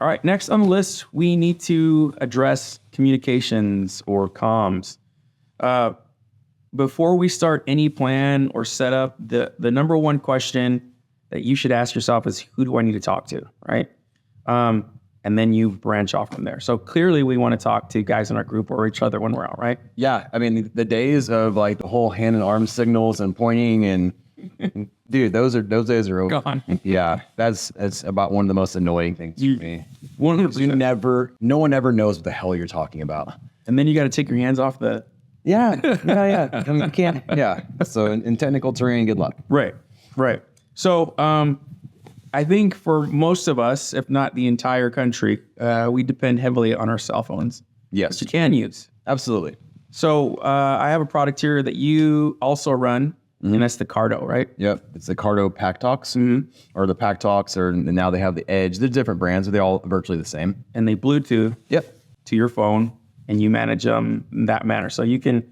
All right, next on the list, we need to address communications or comms. Before we start any plan or setup, the number one question that you should ask yourself is, who do I need to talk to, right? And then you branch off from there. So clearly we want to talk to guys in our group or each other when we're out, right? Yeah, I mean, the days of like the whole hand and arm signals and pointing and dude, those days are over. Gone. Yeah, that's about one of the most annoying things for me. 100%. No one ever knows what the hell you're talking about. And then you got to take your hands off the... Yeah. I mean, you can't. Yeah. So in technical terrain, good luck. Right. So I think for most of us, if not the entire country, we depend heavily on our cell phones. Yes. Which you can use. Absolutely. So I have a product here that you also run, and that's the Cardo, right? Yep. It's the Cardo Pack Talks, or the Pack Talks, or now they have the Edge. They're different brands, but they're all virtually the same. And they Bluetooth to your phone, and you manage them in that manner. So you can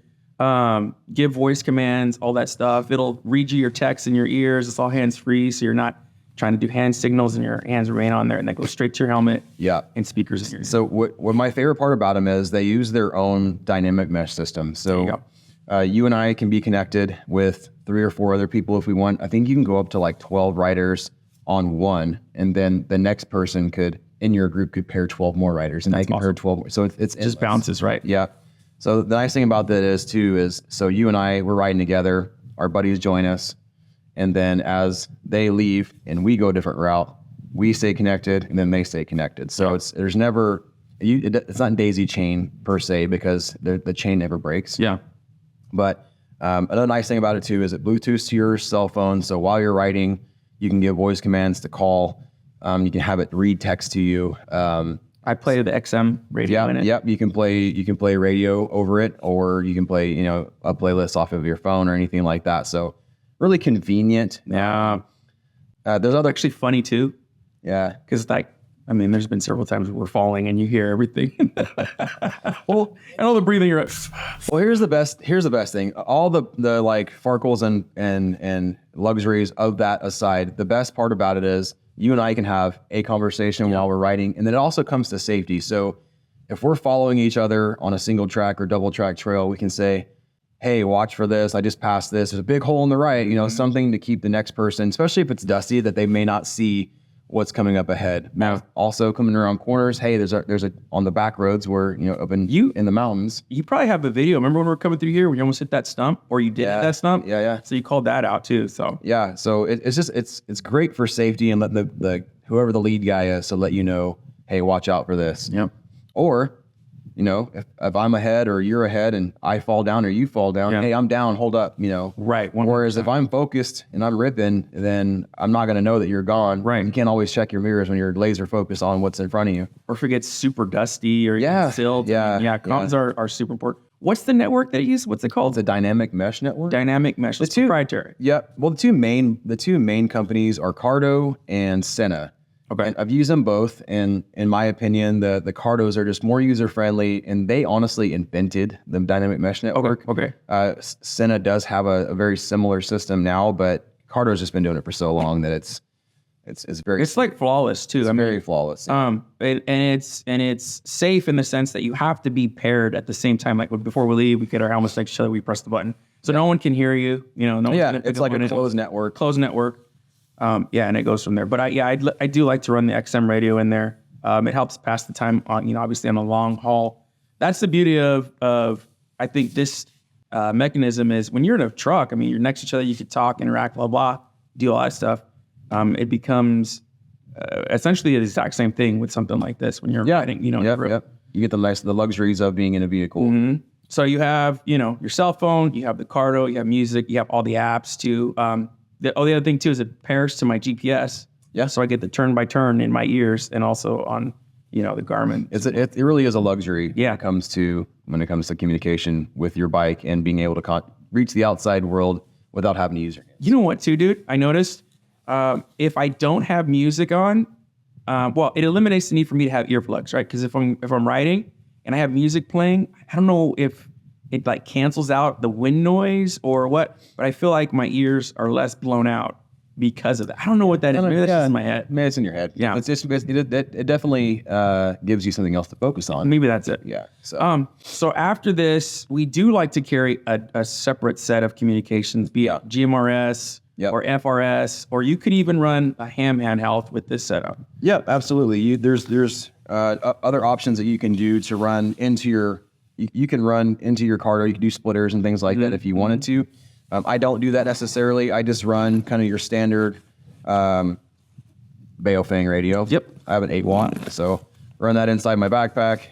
give voice commands, all that stuff. It'll read you your text in your ears. It's all hands-free, so you're not trying to do hand signals and your hands remain on there, and that goes straight to your helmet and speakers in your ear. So what my favorite part about them is they use their own dynamic mesh system. So you and I can be connected with 3 or 4 other people if we want. I think you can go up to like 12 riders on one, and then the next person could, in your group, could pair 12 more riders, and I can pair 12 more. So it's just bounces, right? Yeah. So the nice thing about that is so you and I, we're riding together, our buddies join us, and then as they leave and we go a different route, we stay connected, and then they stay connected. So it's not daisy chain per se, because the chain never breaks. Yeah. But another nice thing about it too is it Bluetooths to your cell phone. So while you're riding, you can give voice commands to call. You can have it read text to you. I play the XM radio in it. Yep. You can play radio over it, or you can play, a playlist off of your phone or anything like that. So really convenient. Yeah. There's other actually funny too. Yeah. Because there's been several times we're falling and you hear everything. Well, and all the breathing you're at. Well, here's the best thing. All the like farkles and luxuries of that aside, the best part about it is you and I can have a conversation while we're riding. And then it also comes to safety. So if we're following each other on a single track or double track trail, we can say, hey, watch for this. I just passed this. There's a big hole in the right, something to keep the next person, especially if it's dusty, that they may not see what's coming up ahead. Now, also coming around corners, hey, there's a on the back roads where, up in the mountains. You probably have a video. Remember when we were coming through here when you almost hit that stump, or you did hit that stump? Yeah. So you called that out too. So yeah. So it's great for safety, and let the whoever the lead guy is to let you know, hey, watch out for this. Yep. Or, if I'm ahead or you're ahead and I fall down or you fall down, hey, I'm down, hold up, Right. 100%. Whereas if I'm focused and I'm ripping, then I'm not going to know that you're gone. Right. You can't always check your mirrors when you're laser focused on what's in front of you. Or if it gets super dusty or silt. Yeah. Comms are super important. What's the network that you use? What's it called? It's a dynamic mesh network. Dynamic mesh. It's proprietary. Yeah. Well, the two main companies are Cardo and Senna. Okay. And I've used them both, and in my opinion, the Cardos are just more user friendly, and they honestly invented the dynamic mesh network. Okay. Senna does have a very similar system now, but Cardo's just been doing it for so long that it's very. It's like flawless too. It's very flawless. Yeah. It's safe in the sense that you have to be paired at the same time. Like before we leave, we get our helmets next to each other, we press the button, so no one can hear you. It's like a closed network. Closed network. And it goes from there. But I do like to run the XM radio in there. It helps pass the time on, obviously on a long haul. That's the beauty of I think this mechanism is when you're in a truck, you're next to each other, you could talk, interact, blah, blah, do all that stuff. It becomes essentially the exact same thing with something like this when you're riding, Yep. You get the luxuries of being in a vehicle. Mm-hmm. So you have, your cell phone, you have the Cardo, you have music, you have all the apps too. The other thing too is it pairs to my GPS. Yeah. So I get the turn by turn in my ears and also on, the Garmin. It really is a luxury. Yeah. When it comes to communication with your bike and being able to reach the outside world without having to use your hands. You know what too, dude? I noticed if I don't have music on, it eliminates the need for me to have earplugs, right? Because if I'm riding and I have music playing, I don't know if it like cancels out the wind noise or what, but I feel like my ears are less blown out because of that. I don't know what that is. Maybe that's just in my head. Maybe it's in your head. Yeah. It definitely gives you something else to focus on. Maybe that's it. Yeah. So after this, we do like to carry a separate set of communications, be it GMRS or FRS, or you could even run a ham handheld with this setup. Yeah, absolutely. There's other options that you can do to run into your. You can run into your car, or you can do splitters and things like that if you wanted to. I don't do that necessarily. I just run kind of your standard Baofeng radio. Yep. I have an 8-watt, so run that inside my backpack.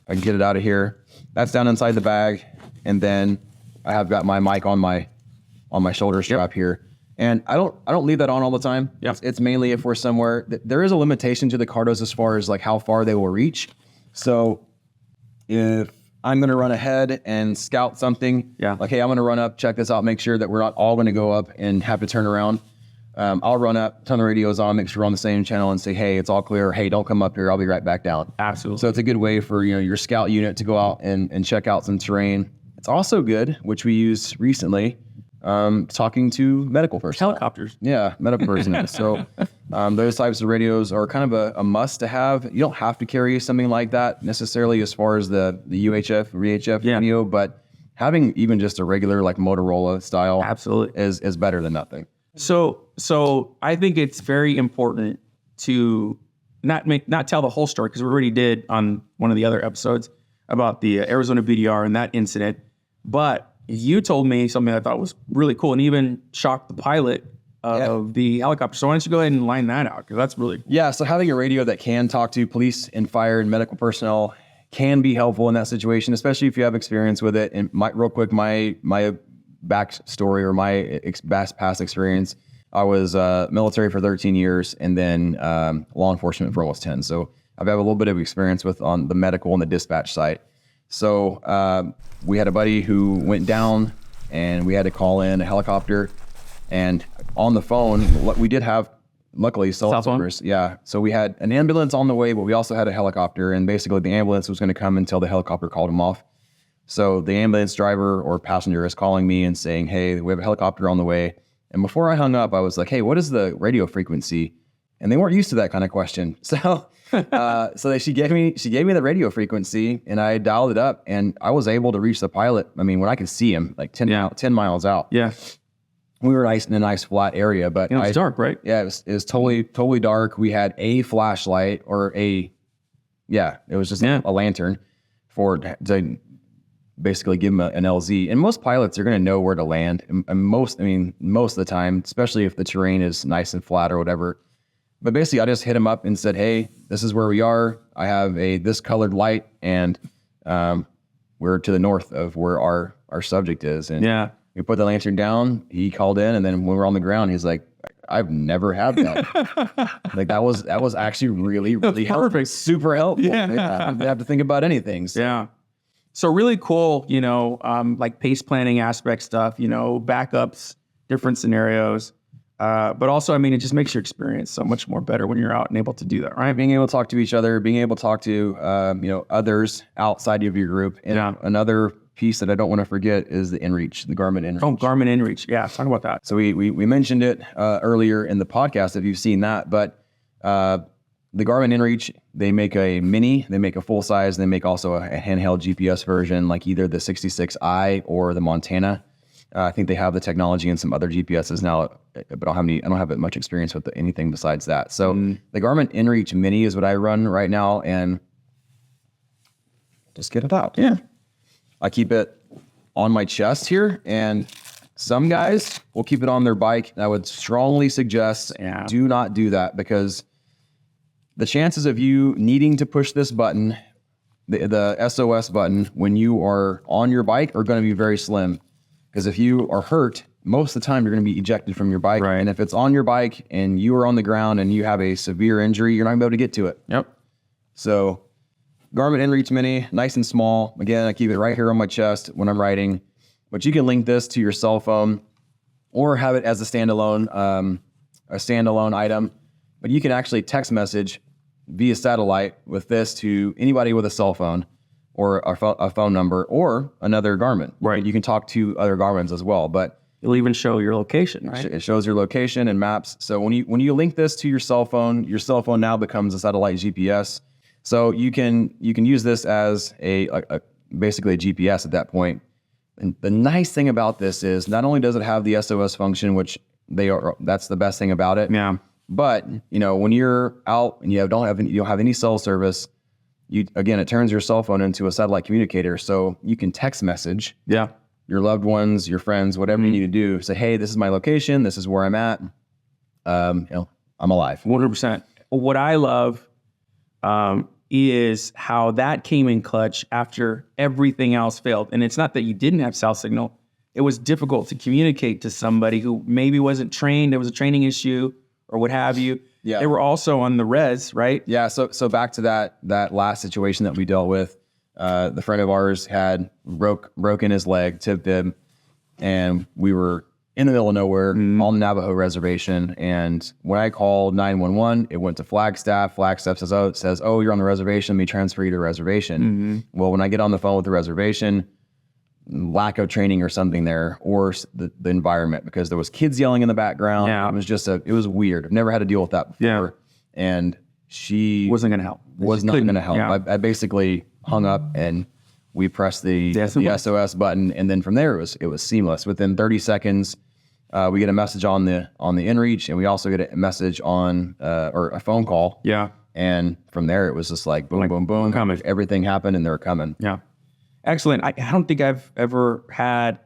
I can get it out of here. That's down inside the bag, and then I have got my mic on my shoulder strap here. And I don't leave that on all the time. Yep. It's mainly if we're somewhere. There is a limitation to the Cardos as far as like how far they will reach. So if I'm going to run ahead and scout something, like, hey, I'm going to run up, check this out, make sure that we're not all going to go up and have to turn around. I'll run up, turn the radios on, make sure we're on the same channel and say, hey, it's all clear. Hey, don't come up here. I'll be right back down. Absolutely. So it's a good way for your scout unit to go out and check out some terrain. It's also good, which we used recently, talking to medical personnel. Helicopters. Yeah, medical personnel. So those types of radios are kind of a must to have. You don't have to carry something like that necessarily as far as the UHF, VHF radio, but having even just a regular like Motorola style is better than nothing. So I think it's very important to not tell the whole story, because we already did on one of the other episodes about the Arizona BDR and that incident. But you told me something I thought was really cool and even shocked the pilot of the helicopter. So why don't you go ahead and line that out, because that's really cool. Yeah, so having a radio that can talk to police and fire and medical personnel can be helpful in that situation, especially if you have experience with it. And my backstory or my past experience, I was military for 13 years and then law enforcement for almost 10. So I've had a little bit of experience on the medical and the dispatch side. So we had a buddy who went down and we had to call in a helicopter, and on the phone, we did have, luckily, cell service. Yeah. So we had an ambulance on the way, but we also had a helicopter, and basically the ambulance was going to come until the helicopter called him off. So the ambulance driver or passenger is calling me and saying, hey, we have a helicopter on the way. And before I hung up, I was like, hey, what is the radio frequency? And they weren't used to that kind of question. So she gave me the radio frequency, and I dialed it up, and I was able to reach the pilot. I mean, when I could see him like 10 miles out. Yeah. We were in a nice flat area, but it's dark, right? Yeah, it was totally dark. We had a flashlight it was just a lantern to basically give them an LZ. And most pilots are going to know where to land. And most of the time, especially if the terrain is nice and flat or whatever. But basically, I just hit him up and said, hey, this is where we are. I have this colored light, and we're to the north of where our subject is. And we put the lantern down. He called in, and then when we're on the ground, he's like, I've never had that. Like that was actually really, really perfect. Helpful. Super helpful. Yeah. I didn't have to think about anything. So. Yeah. So really cool, like pace planning aspect stuff, backups, different scenarios. But also, it just makes your experience so much more better when you're out and able to do that, right? Being able to talk to each other, being able to talk to, others outside of your group. And another piece that I don't want to forget is the inReach, the Garmin inReach. Oh, Garmin inReach. Yeah, talk about that. So we mentioned it earlier in the podcast if you've seen that, but the Garmin inReach, they make a mini, they make a full size, they make also a handheld GPS version, like either the 66i or the Montana. I think they have the technology in some other GPSs now, but I don't have much experience with anything besides that. So the Garmin inReach Mini is what I run right now, and just get it out. Yeah. I keep it on my chest here, and some guys will keep it on their bike. I would strongly suggest do not do that, because the chances of you needing to push this button, the SOS button, when you are on your bike are going to be very slim. Because if you are hurt, most of the time you're going to be ejected from your bike. Right. And if it's on your bike and you are on the ground and you have a severe injury, you're not going to be able to get to it. Yep. So Garmin inReach Mini, nice and small. Again, I keep it right here on my chest when I'm riding. But you can link this to your cell phone or have it as a standalone item. But you can actually text message via satellite with this to anybody with a cell phone or a phone number or another Garmin. Right. You can talk to other Garmins as well. But It'll even show your location, right? It shows your location and maps. So when you link this to your cell phone now becomes a satellite GPS. So you can use this as basically a GPS at that point. And the nice thing about this is not only does it have the SOS function, which that's the best thing about it. Yeah. But when you're out and you don't have any cell service, it turns your cell phone into a satellite communicator. So you can text message. Yeah. Your loved ones, your friends, whatever you need to do. Say, hey, this is my location. This is where I'm at. I'm alive. 100%. What I love is how that came in clutch after everything else failed. And it's not that you didn't have cell signal. It was difficult to communicate to somebody who maybe wasn't trained. There was a training issue or what have you. Yeah. They were also on the res, right? Yeah. So back to that last situation that we dealt with. The friend of ours had broken his leg, tipped him, and we were in the middle of nowhere on the Navajo reservation. And when I called 911, it went to Flagstaff. Flagstaff says, oh, you're on the reservation. Let me transfer you to the reservation. Well, when I get on the phone with the reservation, lack of training or something there, or the environment, because there was kids yelling in the background. Yeah. It was weird. I've never had to deal with that before. Yeah. And she Wasn't going to help. was not going to help. Yeah. I basically hung up and we pressed the SOS button, and then from there it was seamless. Within 30 seconds, we get a message on the inReach, and we also get a message on or a phone call. Yeah. And from there it was just like boom, boom, boom. Coming. Everything happened, and they're coming. Yeah. Excellent. I don't think I've ever had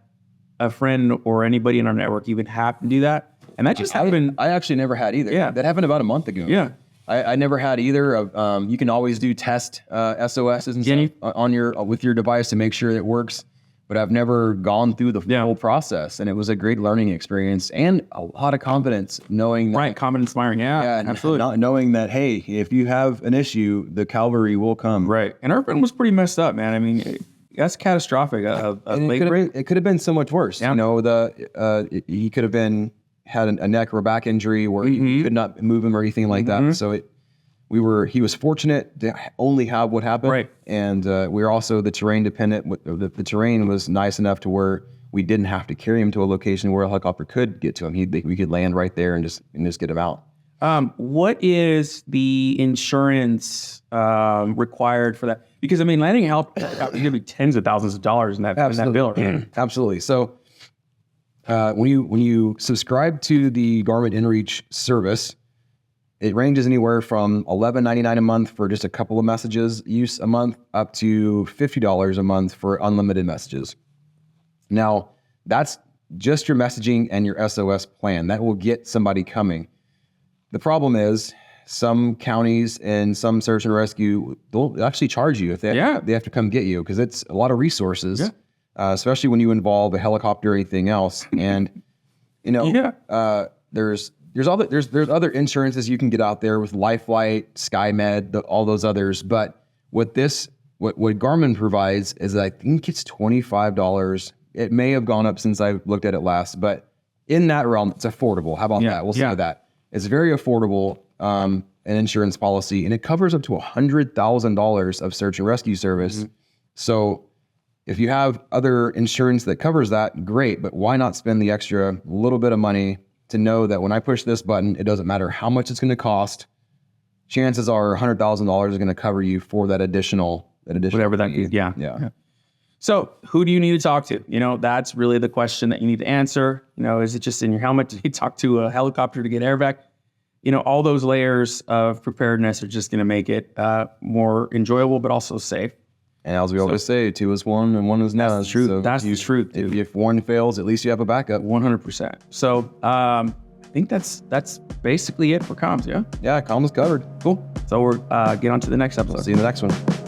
a friend or anybody in our network even have to do that. And that just happened. I actually never had either. Yeah. That happened about a month ago. Yeah. I never had either. You can always do test SOSs and stuff with your device to make sure it works. But I've never gone through the whole process, and it was a great learning experience and a lot of confidence knowing that. Right, confidence inspiring. Yeah, absolutely. Knowing that, hey, if you have an issue, the cavalry will come. Right, and our friend was pretty messed up, man. I mean, that's catastrophic. It could have been so much worse. Yeah. He could have had a neck or a back injury where he could not move him or anything like that. So he was fortunate to only have what happened. Right. And we were also the terrain dependent. The terrain was nice enough to where we didn't have to carry him to a location where a helicopter could get to him. We could land right there and just get him out. What is the insurance required for that? Because I mean, landing a helicopter is going to be tens of thousands of dollars in that bill. Right? Absolutely. So when you subscribe to the Garmin inReach service, it ranges anywhere from $11.99 a month for just a couple of messages use a month up to $50 a month for unlimited messages. Now, that's just your messaging and your SOS plan. That will get somebody coming. The problem is some counties and some search and rescue, they'll actually charge you if they have to come get you, because it's a lot of resources, especially when you involve a helicopter or anything else. And, there's other insurances you can get out there with LifeFlight, SkyMed, all those others. But what Garmin provides is, I think it's $25. It may have gone up since I looked at it last, but in that realm, it's affordable. How about that? We'll say that. It's very affordable, an insurance policy, and it covers up to $100,000 of search and rescue service. So if you have other insurance that covers that, great, but why not spend the extra little bit of money to know that when I push this button, it doesn't matter how much it's going to cost. Chances are $100,000 is going to cover you for that additional Whatever that is. Yeah. So who do you need to talk to? That's really the question that you need to answer. Is it just in your helmet? Do you talk to a helicopter to get airback? All those layers of preparedness are just going to make it more enjoyable, but also safe. And as we always say, 2 is 1 and 1 is none. That's true. So that's the truth, dude. If one fails, at least you have a backup. 100%. So I think that's basically it for comms, yeah? Yeah, comms covered. Cool. So we're get on to the next episode. See you in the next one.